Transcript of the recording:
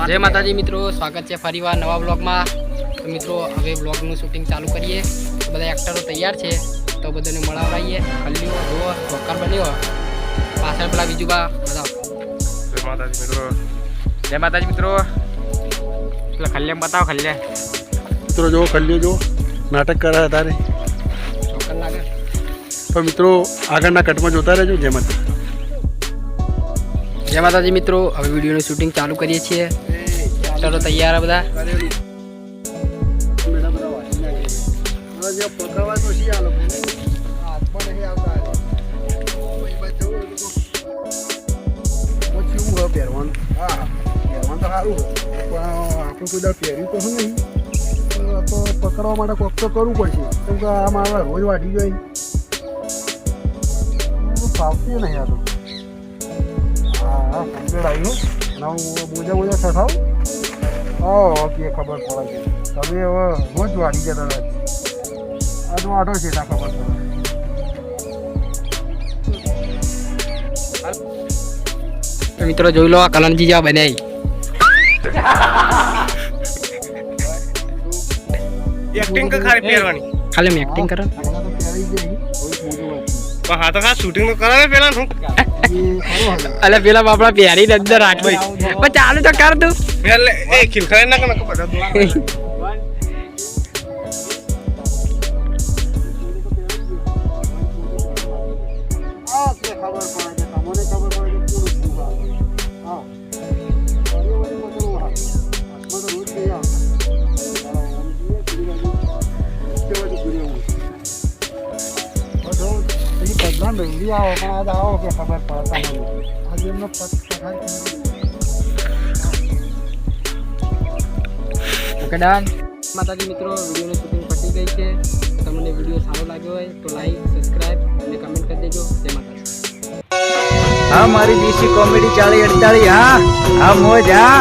જય માતાજી મિત્રો, સ્વાગત છે ફરીવાર નવા બ્લોગમાં. તો મિત્રો હવે બ્લોગનું શૂટિંગ ચાલુ કરીએ. તો બધા એક્ટરો તૈયાર છે, તો બધાને મળાવડાવીએ. ખલ્લીઓ જુઓ, ચોક્કર બન્યો પાછળ પેલા બીજું બા બધા. જય માતાજી મિત્રો. પેલા ખલ્યામ બતાવો. ખલ્યા મિત્રો જો ખલ્લીઓ જો નાટક કરે તારે ચોક્કર લાગે. તો મિત્રો આગળના કટમાં જોતા રહેજો. જય માતા. જય માતાજી મિત્રો, હવે વિડીયોનું શૂટિંગ ચાલુ કરીએ છીએ. એક્ટરો તૈયાર બધા. પકડવા તો શી હાલો હાથમાં નહીં આવતા પછી પહેરવાનું. હા પહેરવાનું તો સારું પણ આપણે કોઈ દર પહેર્યું તો શું નહીં. તો પકડવા માટે કોક તો કરવું પડશે, કેમ કે આ મારા રોજ વાટી જાય ફાવતી નહીં. આ તો હા કમ્પ્લેટ આવ્યું અને હું મોજા સઠાવું. ઓકે ખબર પડે છે. તમે હવે રોજ વાટી જતા હતા. આજનો આટો છે ના ખબર પડે. તો મિત્રો જોઈ લો, આ કલનજી જેવા બનાવી. એક્ટિંગ તો ખાલી પહેરવાની. ખાલી મેં એક્ટિંગ કરો. પણ હા તો ખાસ શૂટિંગ તો કરાવે પેલા શું. અલે પેલા બાપડા પહેરી અંદર રાખી પણ ચાલુ તો કર તું. એટલે એ ખીલખાય ના કને બધા ઓકે ડન. માતાજી મિત્રો, વિડીયોની શૂટિંગ પતી ગઈ છે. તમને વિડીયો સારો લાગ્યો હોય તો લાઈક, સબસ્ક્રાઈબ અને કમેન્ટ કરી દેજો. જય માતાજી. હા મારી દેશી કોમેડી 40-48. હા મોજ. હા